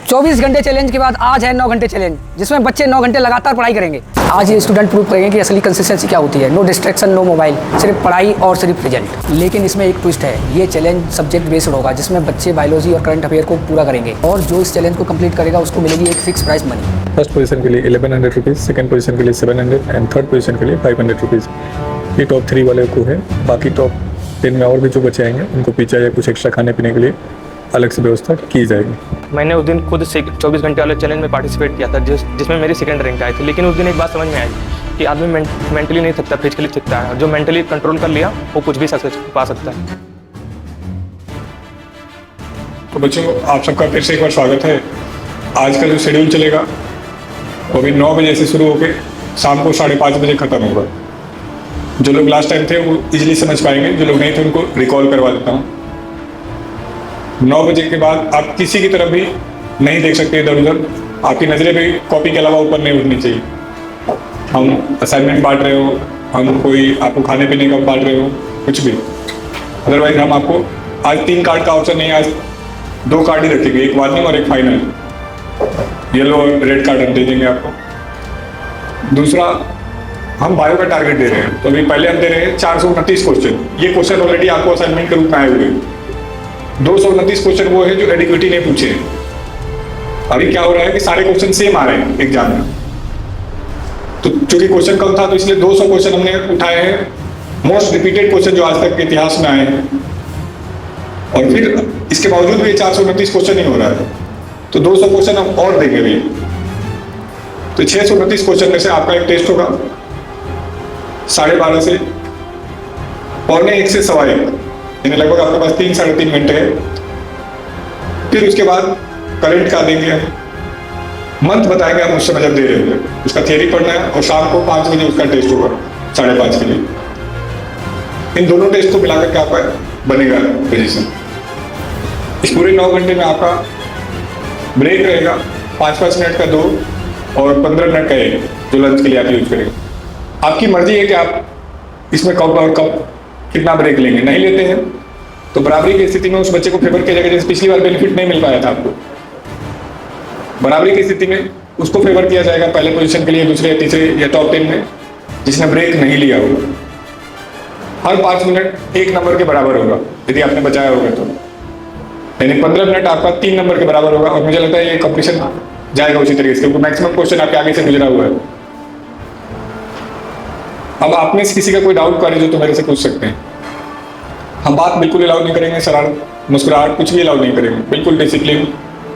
24 घंटे चैलेंज के बाद आज है 9 घंटे चैलेंज, जिसमें बच्चे 9 घंटे लगातार पढ़ाई करेंगे। आज ये स्टूडेंट प्रूव करेंगे कि असली कंसिस्टेंसी क्या होती है। नो डिस्ट्रैक्शन, नो मोबाइल, सिर्फ पढ़ाई और सिर्फ रिजल्ट। लेकिन इसमें एक ट्विस्ट है, ये चैलेंज सब्जेक्ट बेस्ड होगा, जिसमें बच्चे बायोलॉजी और करंट अफेयर को पूरा करेंगे और जो इस चैलेंज को कंप्लीट करेगा उसको मिलेगी एक fix price money. First position के लिए 1100 रुपीज़, सेकंड पोजीशन के लिए 700 एंड थर्ड पोजीशन के लिए 500 रुपीज़। ये टॉप 3 वाले को है। बाकी टॉप 10 में और भी जो बच्चे आएंगे उनको पिज्जा या कुछ एक्स्ट्रा खाने पीने के लिए अलग से व्यवस्था की जाएगी। मैंने उस दिन खुद 24 घंटे वाले चैलेंज में पार्टिसिपेट किया था, जिसमें मेरी सेकंड रैंक आई थी। लेकिन उस दिन एक बात समझ में आई कि आदमी मेंटली नहीं थकता, फिजिकली थकता है। जो मेंटली कंट्रोल कर लिया वो कुछ भी सक्सेस पा सकता है। तो बच्चों, आप सबका फिर से एक बार स्वागत है। आज का जो शेड्यूल चलेगा वो अभी 9 बजे से शुरू होकर शाम को 5:30 बजे ख़त्म होगा। जो लोग लास्ट टाइम थे वो इजीली समझ पाएंगे, जो लोग नहीं थे उनको रिकॉल करवा देता हूँ। 9 बजे के बाद आप किसी की तरफ भी नहीं देख सकते इधर उधर। आपकी नज़रें भी कॉपी के अलावा ऊपर नहीं उठनी चाहिए। हम असाइनमेंट बांट रहे हो, हम कोई आपको खाने पीने का बांट रहे हो, कुछ भी। अदरवाइज हम आपको आज 3 कार्ड का ऑप्शन नहीं है, आज 2 कार्ड ही रखेंगे, एक वार्निंग और एक फाइनल। येलो और रेड कार्ड हम दे देंगे आपको। दूसरा, हम बायो का टारगेट दे रहे हैं। तो अभी पहले हम दे रहे हैं 429 क्वेश्चन। ये क्वेश्चन ऑलरेडी आपको असाइनमेंट के रूप में आए हुए। 229 क्वेश्चन वो है जो एडिक्विटी ने पूछे। अभी क्या हो रहा है कि सारे क्वेश्चन सेम आ रहे हैं एग्जाम में। तो चूंकि क्वेश्चन कम था तो इसलिए 200 क्वेश्चन हमने उठाए हैं, मोस्ट रिपीटेड क्वेश्चन जो आज तक के इतिहास में आए हैं। और फिर इसके बावजूद भी 429 क्वेश्चन ही हो रहा है, तो 200 क्वेश्चन हम और देंगे भी। तो 629 क्वेश्चन में से आपका एक टेस्ट होगा 12:30 से 1:45 से 1:15, यानी लगभग आपके पास 3-3.5 घंटे है। फिर उसके बाद करंट का देंगे, मंथ बताएंगे आप उस समय जब दे रहे होंगे। उसका थियरी पढ़ना है और शाम को 5 बजे उसका टेस्ट होगा 5:30 के लिए। इन दोनों टेस्ट को मिलाकर के आपका बनेगा पोजीशन। इस पूरे 9 घंटे में आपका ब्रेक रहेगा 5-5 मिनट का 2 और 15 मिनट का 1, जो लंच के लिए आप यूज करेंगे। आपकी मर्जी है कि आप इसमें कब और कब कितना ब्रेक लेंगे। नहीं लेते हैं तो बराबरी की स्थिति में उस बच्चे को फेवर किया जाएगा, जैसे पिछली बार बेनिफिट नहीं मिल पाया था आपको। बराबरी की स्थिति में उसको फेवर किया जाएगा पहले पोजीशन के लिए, दूसरे या तीसरे या टॉप 10 में, जिसने ब्रेक नहीं लिया होगा। हर 5 मिनट 1 नंबर के बराबर होगा यदि आपने बचाया होगा तो, यानी 15 मिनट आपका 3 नंबर के बराबर होगा। और मुझे लगता है ये कॉम्पिटिशन जाएगा उसी तरीके से, क्योंकि मैक्सिमम क्वेश्चन आपके आगे से गुजरा हुआ है। अब आप में से किसी का कोई डाउट करे जो तो मेरे से पूछ सकते हैं। हम बात बिल्कुल अलाउ नहीं करेंगे, शरारत, मुस्कुराहट कुछ भी अलाउ नहीं करेंगे, बिल्कुल डिसिप्लिन।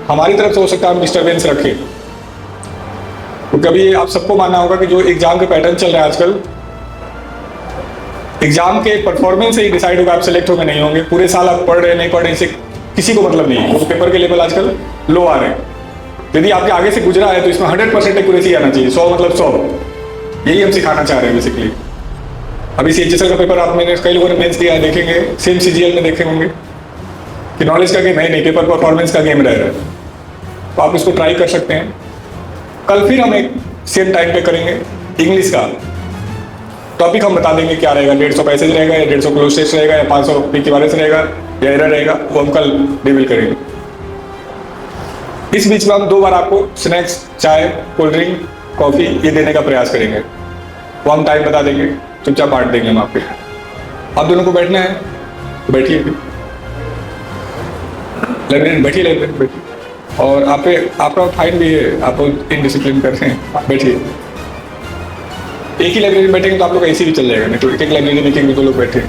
हमारी तरफ से हो सकता है हम डिस्टर्बेंस रखें। तो कभी आप सबको मानना होगा कि जो एग्जाम के पैटर्न चल रहा है आजकल, एग्जाम के परफॉर्मेंस से ही डिसाइड होगा आप सेलेक्ट होंगे नहीं होंगे। पूरे साल आप पढ़ रहे नहीं पढ़ रहे, इससे किसी को मतलब नहीं है। तो पेपर के लेवल आजकल लो आ रहे हैं। यदि आपके आगे से गुजरा है तो इसमें 100% एक्यूरेसी आना चाहिए। 100 मतलब 100। यही हम सिखाना चाह रहे हैं बेसिकली। अभी CHSL का पेपर आप मैंने कई लोगों ने मेंस दिया है, देखेंगे सेम CGL में देखे होंगे कि नॉलेज का गेम है नहीं, पेपर परफॉर्मेंस का गेम रह रहा है। तो आप इसको ट्राई कर सकते हैं। कल फिर हम एक सेम टाइम पे करेंगे इंग्लिश का टॉपिक। हम बता देंगे क्या रहेगा, 150 पैसेज रहेगा या 150 क्लोज टेस्ट रहेगा या 500 PQRS रहेगा या एरर रहेगा, वो हम कल रिवील करेंगे। इस बीच में हम 2 बार आपको स्नैक्स, चाय, कोल्ड ड्रिंक, कॉफी ये देने का प्रयास करेंगे। वो हम टाइम बता देंगे, चुपचाप बांट देंगे हम आपके। आप दोनों को बैठना है तो बैठिए, लाइब्रेरी बैठिए, लाइब्रेरी बैठिए। और आपका फाइन भी है, आप इनडिसिप्लिन कर रहे हैं, बैठिए। एक ही लाइब्रेरी में बैठेंगे तो आप लोग ऐसे भी चल जाएगा, नहीं तो एक लाइब्रेरी में देखेंगे 2 लोग बैठे।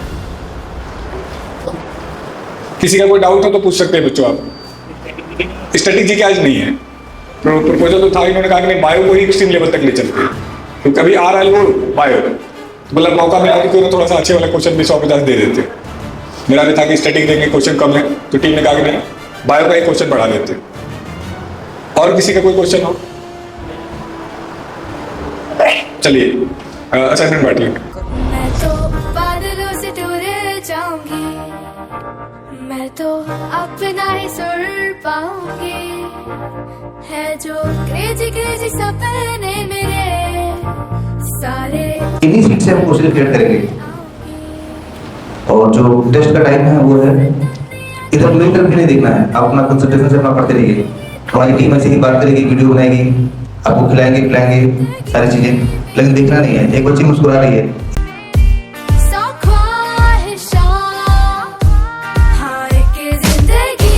किसी का कोई डाउट हो तो पूछ सकते हैं बच्चों आप। स्टैटिक आज नहीं है, प्रपोजल तो था, इन्होंने कहा कि नहीं बायो को ही एक्सट्रीम लेवल तक ले चलते हैं। तो कभी आ रहा है वो बायो, तो मतलब मौका मिला कि कोई थोड़ा सा अच्छे वाले क्वेश्चन भी 150 दे देते। मेरा भी था कि स्टैटिक देंगे, क्वेश्चन कम है, तो टीम ने कहा कि नहीं बायो का ही क्वेश्चन बढ़ा देते। और किसी का कोई क्वेश्चन हो? चलिए असाइनमेंट बांट लेंगे। मैं तो बादलों से दूर जाऊंगी, मैं तो अपना ही सुर पाऊंगी। है जो क्रेजी क्रेजी सपने मेरे सारे, इन्हीं सीट से हम क्वेश्चन क्रिएट करेंगे। और जो टेस्ट का टाइम है वो है, इधर मेरी तरफ भी नहीं देखना है, आप अपना कंसंट्रेशन से अपना पढ़ते रहिए। हमारी टीम ऐसे ही बात करेगी, वीडियो बनाएगी, आपको खिलाएंगे पिलाएंगे सारी चीजें, लेकिन देखना नहीं है। एक बच्ची मुस्कुरा रही है, सौ ख्वाहिशां, हाँ एक जिंदगी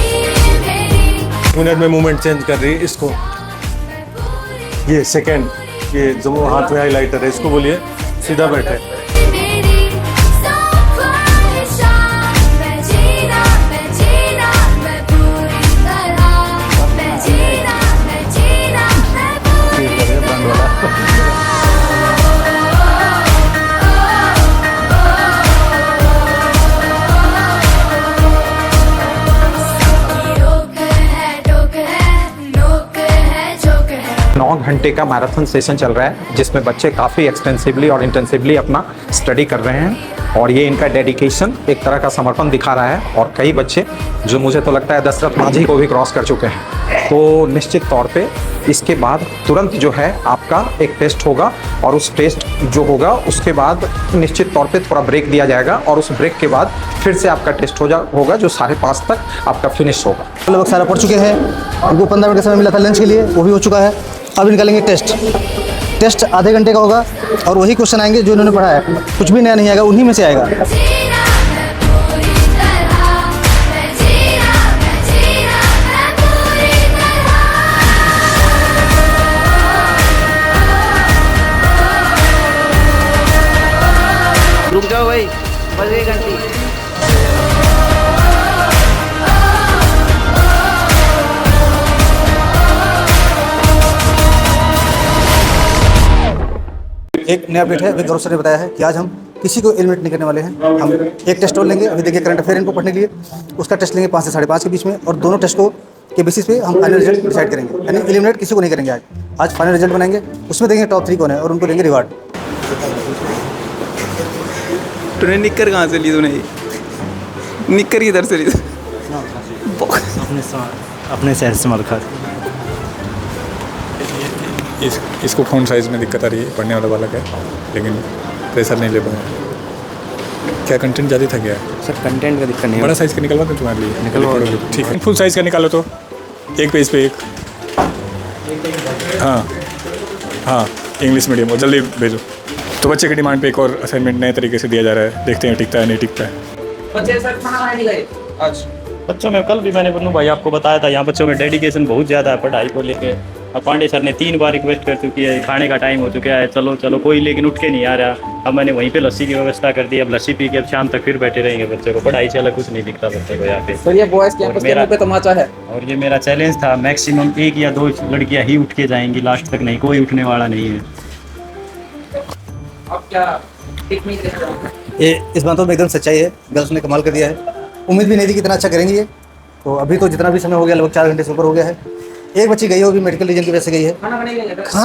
मेरी। मिनट में मूवमेंट चेंज कर रही है इसको। ये सेकंड, ये जो हाथ में हाईलाइटर है इसको बोलिए सीधा बैठे। मेरी सौ ख्वाहिशां, मैं जीना मैं पूरी तरह, मैं जीना मैं रोक है टोक है नोक है झोंक है। 9 घंटे का मैराथन सेशन चल रहा है जिसमें बच्चे काफ़ी एक्सटेंसिवली और इंटेंसिवली अपना स्टडी कर रहे हैं और ये इनका डेडिकेशन एक तरह का समर्पण दिखा रहा है। और कई बच्चे जो मुझे तो लगता है दशरथ माझी को भी क्रॉस कर चुके हैं। तो निश्चित तौर पे इसके बाद तुरंत जो है आपका एक टेस्ट होगा और उस टेस्ट जो होगा उसके बाद निश्चित तौर पे थोड़ा ब्रेक दिया जाएगा और उस ब्रेक के बाद फिर से आपका टेस्ट होगा जो 5:30 तक आपका फिनिश होगा। लगभग सारा पढ़ चुके हैं। उनको 15 मिनट का समय मिला था लंच के लिए, वो भी हो चुका है। अब निकालेंगे टेस्ट आधे घंटे का होगा और वही क्वेश्चन आएंगे जो इन्होंने पढ़ा है। कुछ भी नया नहीं आएगा, उन्हीं में से आएगा। जीना मैं पूरी तरह, मैं जीना मैं पूरी तरह। रुक जाओ भाई, बस 1 घंटे। एक नया अपडेट है, अभी गौरव सर ने बताया है कि आज हम किसी को एलिमिनेट नहीं करने वाले हैं। हम एक टेस्ट और लेंगे, अभी देखिए करंट अफेयर इनको पढ़ने के लिए, उसका टेस्ट लेंगे 5 से 5:30 के बीच में और दोनों टेस्ट को के बेसिस पे हम फाइनल रिजल्ट डिसाइड करेंगे। यानी एलिमिनेट किसी को नहीं करेंगे आज फाइनल रिजल्ट बनाएंगे, उसमें देंगे टॉप 3 कौन है और उनको देंगे रिवार्ड। तूने निक्कर कहाँ से ली? तूने निक्कर किधर से ली? अपने शहर से मालूम। इसको फ़ोन साइज़ में दिक्कत आ रही है, पढ़ने वाला बालक है लेकिन प्रेशर नहीं ले पाया। क्या कंटेंट ज़्यादा था क्या? सर कंटेंट का दिक्कत नहीं बड़ा साइज़ का निकलवा दो तुम्हारे लिए, निकलवा। ठीक है, फुल साइज़ का निकालो तो एक पेज पे एक। हाँ इंग्लिश मीडियम और जल्दी भेजो। तो बच्चे की डिमांड पे एक और असाइनमेंट नए तरीके से दिया जा रहा है, देखते हैं टिकता है नहीं टिकता है। बच्चे सर कहाँ नहीं गए आज? बच्चों में कल भी मैंने बन्नू भाई आपको बताया था, यहाँ बच्चों में डेडिकेशन बहुत ज़्यादा है पढ़ाई को लेके। और पांडे सर ने 3 बार रिक्वेस्ट कर चुकी है, खाने का टाइम हो चुका है, चलो चलो, कोई लेकिन उठ के नहीं आ रहा। अब मैंने वहीं पे लस्सी की व्यवस्था कर दी, अब लस्सी पी के अब शाम तक फिर बैठे रहेंगे बच्चे को। पढ़ाई से अलग कुछ नहीं दिखता बच्चे को यहाँ पे। सर ये बॉयज़ कैंपस के मुंह पे तमाचा है। और ये मेरा चैलेंज था, मैक्सिमम 1 या 2 लड़कियाँ ही उठ के जाएंगी, लास्ट तक नहीं, कोई उठने वाला नहीं है। अब क्या ये इस बात में एकदम सच्चाई है, गर्ल्स ने कमाल कर दिया है। उम्मीद भी नहीं थी कि इतना अच्छा करेंगे ये। तो अभी तो जितना भी समय हो गया लगभग 4 घंटे से ऊपर हो गया है। एक बच्ची गई होगी मेडिकल रीजन की वजह से गई है, खाना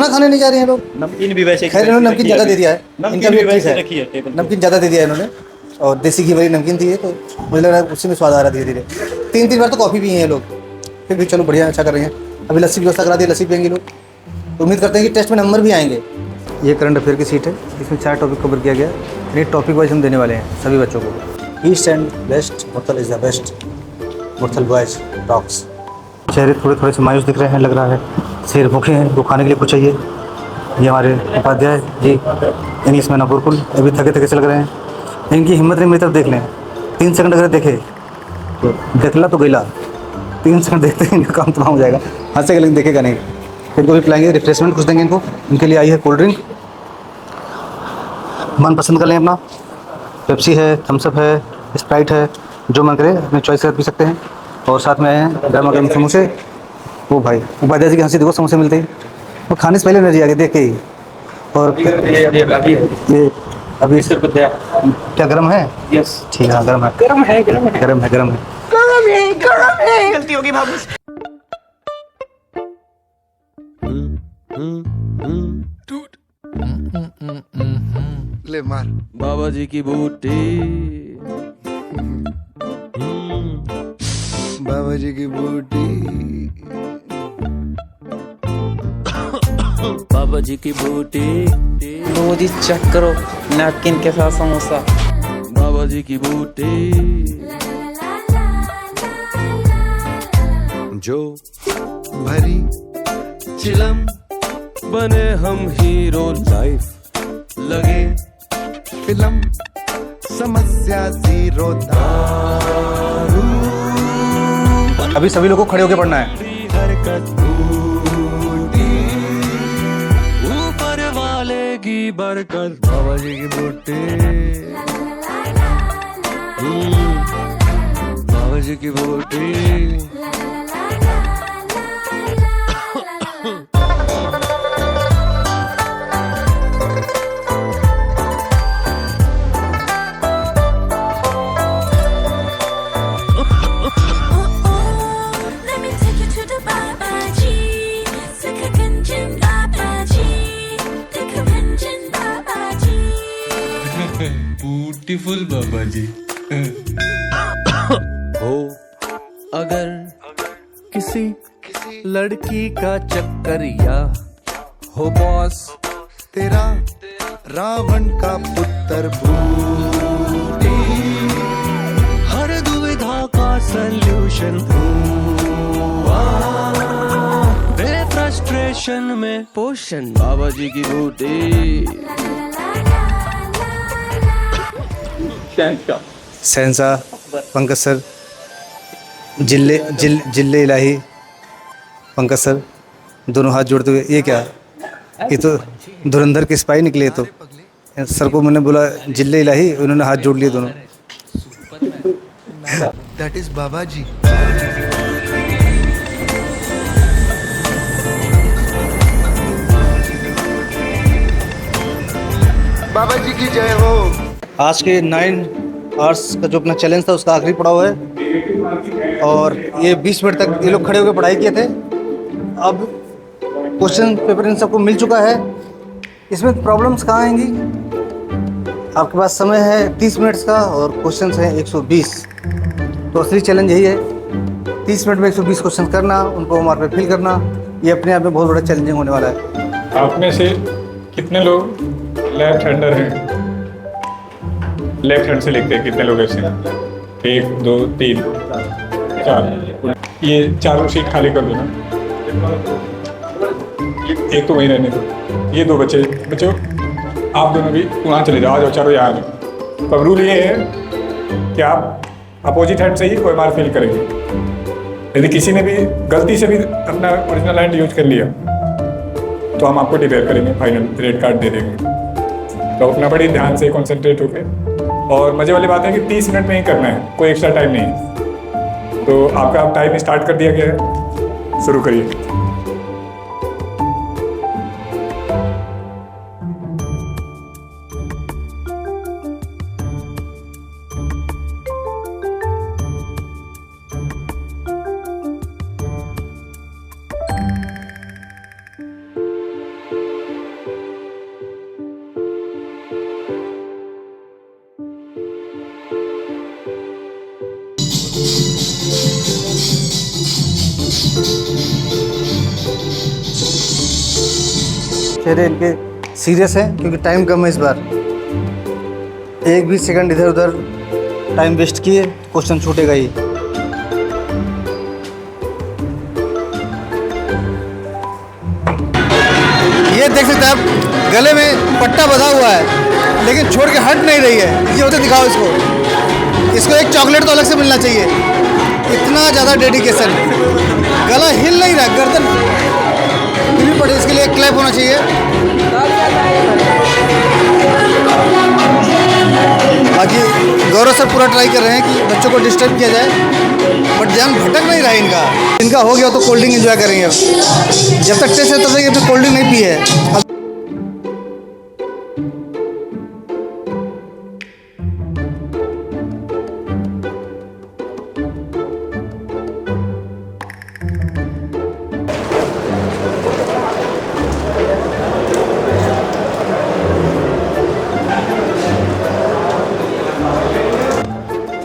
खाने नहीं जा रहे हैं लोग। नमकीन भी वैसे खैर इन्होंने नमकीन ज़्यादा दे दिया है, नमकीन भी वैसे रखी है टेबल पे। नमकीन ज़्यादा दे दिया है इन्होंने और देसी घी वाली नमकीन थी ये, तो मुझे लग रहा है उसी में स्वाद आ रहा है धीरे धीरे। 3 बार तो कॉफ़ी पिए हैं लोग, फिर भी चलो बढ़िया अच्छा कर रहे हैं। अभी लस्सी की व्यवस्था करा दी, लस्सी पियेंगे लोग। उम्मीद करते हैं कि टेस्ट में नंबर भी आएंगे। ये करंट अफेयर की सीट है, इसमें 4 टॉपिक कवर किया गया है। ये टॉपिक वाइज हम देने वाले हैं सभी बच्चों को। East and west Murthal is the best, Murthal boys talks. चेहरे थोड़े से मायूस दिख रहे हैं, लग रहा है शेर भूखे हैं, वो खाने के लिए कुछ चाहिए। ये हमारे उपाध्याय जी इंग्लिश में ना बिल्कुल अभी थके से लग रहे हैं। इनकी हिम्मत नहीं, मेरी तरफ देख लें। 3 सेकंड अगर देखे तो देखला तो गईला, 3 सेकंड देखते हैं इनका काम तमाम हो जाएगा। हंसेगा लेकिन देखेगा नहीं। इनको भी पिलाएंगे, रिफ्रेशमेंट कुछ देंगे इनको। इनके लिए आई है कोल्ड ड्रिंक, मन पसंद कर लें अपना। पेप्सी है, थम्सअप है, स्प्राइट है, जो मन करे अपने चॉइस से पी सकते हैं। और साथ में आए हैं गर्मा गर्म समोसे। वो भाई उपाध्याय जी की हंसी देखो, समोसे मिलते हैं और खाने से पहले एनर्जी आ गई देख के ही। और ये अभी क्या गर्म है? यस ठीक है, गर्म है गर्म है गर्म है गर्म है गर्म है। गलती होगी बाबू। ले मार बाबा जी की बूटी, बाबा जी की बूटी, बाबा जी की बूटी। लो जी चेक करो नैपकिन के साथ समोसा। बाबा जी की बूटी। जो भरी चिलम बने हम हीरो लाइफ लगे फिल्म समस्या जीरो दारू अभी सभी लोगों को खड़े होकर पढ़ना है। हरकत टूटी ऊपर वाले की बरकत बाबा जी की बूटी बाबा जी की बूटी ब्यूटीफुल बाबा जी। हो अगर किसी लड़की का चक्कर या हो बॉस तेरा रावण का पुत्र बूटी हर दुविधा का सल्यूशन फ्रस्ट्रेशन में पोषण बाबा जी की बूटी। सहनसा पंकज सर, जिले इलाही पंकज सर, दोनों हाथ जोड़ते हुए। ये क्या, ये तो धुरंधर के सिपाही निकले। तो सर को मैंने बोला जिले इलाही, उन्होंने हाथ जोड़ लिए दोनों। दैट इज बाबा जी। बाबा जी की जय हो। आज के 9 आवर्स का जो अपना चैलेंज था उसका आखिरी पड़ाव है और ये 20 मिनट तक ये लोग खड़े होकर पढ़ाई किए थे। अब क्वेश्चन पेपर इन सबको मिल चुका है। इसमें प्रॉब्लम्स कहाँ आएंगी? आपके पास समय है 30 मिनट्स का और क्वेश्चंस हैं 120। तो असली चैलेंज यही है, 30 मिनट में 120 क्वेश्चन करना, उनको मार्क पे फिल करना। ये अपने आप में बहुत बड़ा चैलेंजिंग होने वाला है। आप में से कितने लोग लेफ्ट हैंडर हैं? लेफ्ट हैंड से लिखते हैं कितने लोग ऐसे? 1 2 3 4। ये चारों सीट खाली कर दो ना, एक तो वहीं रहने दो। ये 2 बच्चे आप दोनों भी वहाँ चले जाओ, आ जाओ, चारों यहाँ आ जाओ। तो अब रूल ये है कि आप अपोजिट हैंड से ही कोई मार्क फिल करेंगे। यदि किसी ने भी गलती से भी अपना ओरिजिनल हैंड यूज कर लिया तो हम आपको डिक्लेयर करेंगे, फाइनल रेड कार्ड दे देंगे। तो अपना बड़ी ध्यान से कंसंट्रेट होकर, और मज़े वाली बात है कि 30 मिनट में ही करना है, कोई एक्स्ट्रा टाइम नहीं है। तो आपका टाइम स्टार्ट कर दिया गया है, शुरू करिए। चेहरे इनके सीरियस हैं क्योंकि टाइम कम है इस बार। एक भी सेकंड इधर उधर टाइम वेस्ट किए क्वेश्चन छूटेगा ही। ये देख सकते हैं आप, गले में पट्टा बंधा हुआ है लेकिन छोड़ के हट नहीं रही है। ये होते दिखाओ इसको एक चॉकलेट तो अलग से मिलना चाहिए। इतना ज़्यादा डेडिकेशन, गला हिल नहीं रहा, गर्दन भी पड़े, इसके लिए एक क्लैप होना चाहिए। बाकी गौरव सर पूरा ट्राई कर रहे हैं कि बच्चों को डिस्टर्ब किया जाए, बट ध्यान भटक नहीं रहा है इनका हो गया तो कोल्ड ड्रिंक एंजॉय करेंगे। जब तक टेस्ट है तब तक ये कोल्ड ड्रिंक नहीं पी है।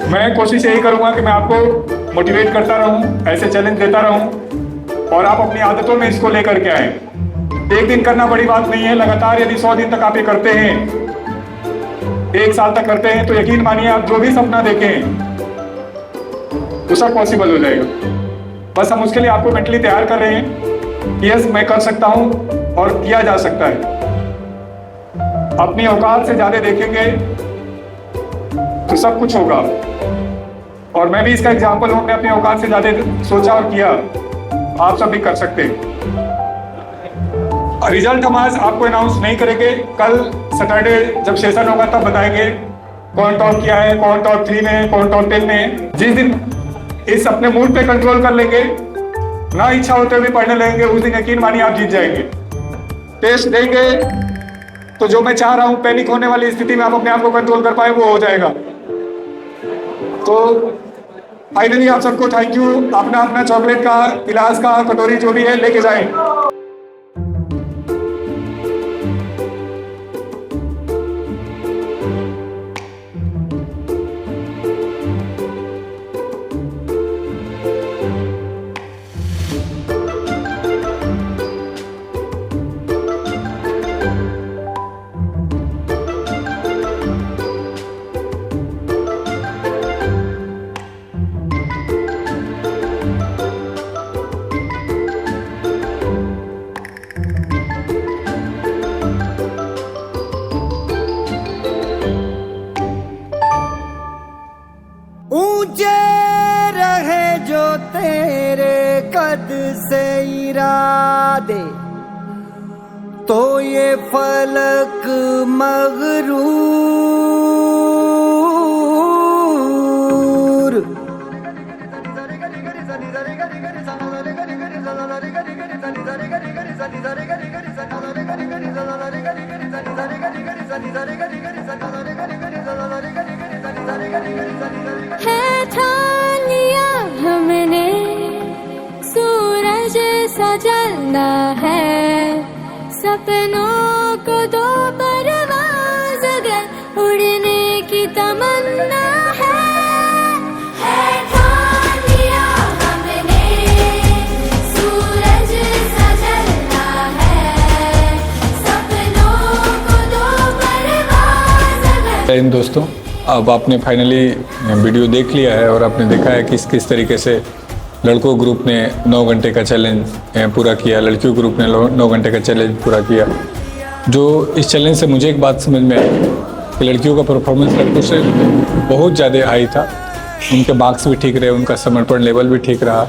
मैं कोशिश यही करूंगा कि मैं आपको मोटिवेट करता रहूं, ऐसे चैलेंज देता रहूं और आप अपनी आदतों में इसको लेकर के आए। एक दिन करना बड़ी बात नहीं है, लगातार यदि 100 दिन तक आप ये करते हैं, 1 साल तक करते हैं, तो यकीन मानिए आप जो भी सपना देखें वो सब पॉसिबल हो जाएगा। बस हम उसके लिए आपको मेंटली तैयार कर रहे हैं कि यस मैं कर सकता हूँ और किया जा सकता है। अपनी औकात से ज़्यादा देखेंगे तो सब कुछ होगा, और मैं भी इसका एग्जाम्पल हूँ। मैं अपनी औकात से ज़्यादा सोचा और किया, आप सब भी कर सकते हैं। रिजल्ट हम आज आपको अनाउंस नहीं करेंगे, कल सैटरडे जब सेशन होगा तब बताएंगे कौन टॉप किया है, कौन टॉप 3 में है, कौन टॉप 10 में है। जिस दिन इस अपने मूड पे कंट्रोल कर लेंगे, ना इच्छा होते हुए पढ़ने लगेंगे, उस दिन यकीन मानिए आप जीत जाएंगे। टेस्ट देंगे तो जो मैं चाह रहा हूँ पैनिक होने वाली स्थिति में आप अपने आप को कंट्रोल कर पाए वो हो जाएगा। तो फाइनली आप सबको थैंक यू। अपना अपना चॉकलेट का, गिलास का, कटोरी जो भी है लेके जाएं। ऊंचे रहे जो तेरे कद से इरादे, तो ये फलक मगरूर है ठान लिया हमने, सूरज सा जलना है, सपनों को दो परवाज़ अगर उड़ने की तमन्ना है ठान लिया हमने, सूरज सा जलना है, सपनों को दो परवाज़ अगर। इन दोस्तों, अब आपने फाइनली वीडियो देख लिया है और आपने देखा है कि किस तरीके से लड़कों ग्रुप ने 9 घंटे का चैलेंज पूरा किया, लड़कियों ग्रुप ने 9 घंटे का चैलेंज पूरा किया। जो इस चैलेंज से मुझे एक बात समझ में आई कि लड़कियों का परफॉर्मेंस लड़कों से बहुत ज़्यादा हाई था। उनके मार्क्स भी ठीक रहे, उनका समर्पण लेवल भी ठीक रहा।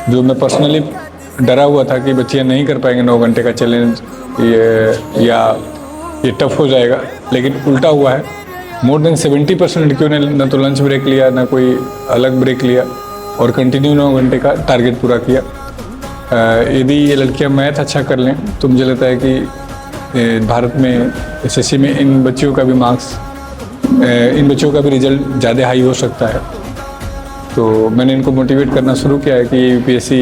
जो मैं पर्सनली डरा हुआ था कि बच्चियाँ नहीं कर पाएंगे 9 घंटे का चैलेंज, ये टफ हो जाएगा, लेकिन उल्टा हुआ है। मोर देन 70% लड़कियों ने न तो लंच ब्रेक लिया, ना कोई अलग ब्रेक लिया, और कंटिन्यू 9 घंटे का टारगेट पूरा किया। यदि ये लड़कियां मैथ अच्छा कर लें तो मुझे लगता है कि भारत में एसएससी में इन बच्चियों का भी रिजल्ट ज़्यादा हाई हो सकता है। तो मैंने इनको मोटिवेट करना शुरू किया है कि यूपीएससी,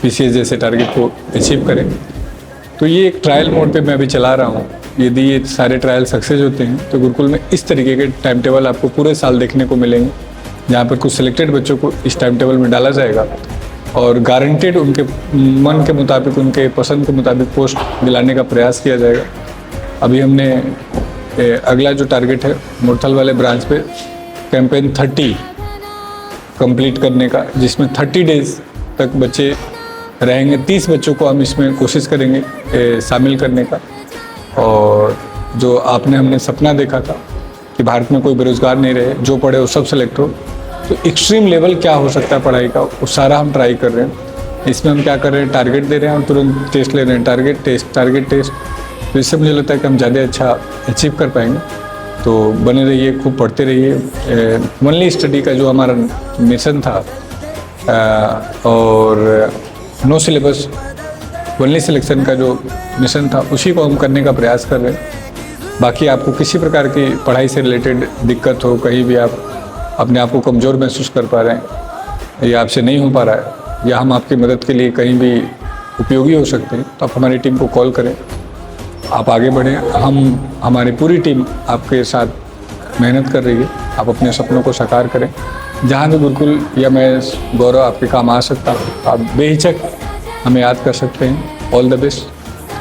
पीसीएस जैसे टारगेट को अचीव करें। तो ये एक ट्रायल मोड पे मैं अभी चला रहा हूँ। यदि ये सारे ट्रायल सक्सेस होते हैं तो गुरुकुल में इस तरीके के टाइम टेबल आपको पूरे साल देखने को मिलेंगे, जहाँ पर कुछ सिलेक्टेड बच्चों को इस टाइम टेबल में डाला जाएगा और गारंटेड उनके मन के मुताबिक, उनके पसंद के मुताबिक पोस्ट दिलाने का प्रयास किया जाएगा। अभी हमने अगला जो टारगेट है मुरथल वाले ब्रांच पे कैंपेन 30 कंप्लीट करने का, जिसमें 30 डेज तक बच्चे रहेंगे। 30 बच्चों को हम इसमें कोशिश करेंगे शामिल करने का। और जो हमने सपना देखा था कि भारत में कोई बेरोजगार नहीं रहे, जो पढ़े वो सब सेलेक्ट हो, तो एक्सट्रीम लेवल क्या हो सकता है पढ़ाई का, वो सारा हम ट्राई कर रहे हैं। इसमें हम क्या कर रहे हैं, टारगेट दे रहे हैं और तुरंत टेस्ट ले रहे हैं, टारगेट टेस्ट। तो इससे मुझे लगता है कि हम ज़्यादा अच्छा अचीव कर पाएंगे। तो बने रहिए, खूब पढ़ते रहिए। ओनली स्टडी का जो हमारा मिशन था और नो सिलेबस ओनली सिलेक्शन का जो मिशन था, उसी को हम करने का प्रयास कर रहे हैं। बाकी आपको किसी प्रकार की पढ़ाई से रिलेटेड दिक्कत हो, कहीं भी आप अपने आप को कमज़ोर महसूस कर पा रहे हैं या आपसे नहीं हो पा रहा है, या हम आपकी मदद के लिए कहीं भी उपयोगी हो सकते हैं, तो आप हमारी टीम को कॉल करें, आप आगे बढ़ें। हमारी पूरी टीम आपके साथ मेहनत कर रही है। आप अपने सपनों को साकार करें। जहाँ भी गुरुकुल या मैं गौरव आपके काम आ सकता हूँ, आप बेहिचक हमें याद कर सकते हैं। All the best.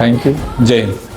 Thank you. जय हिंद।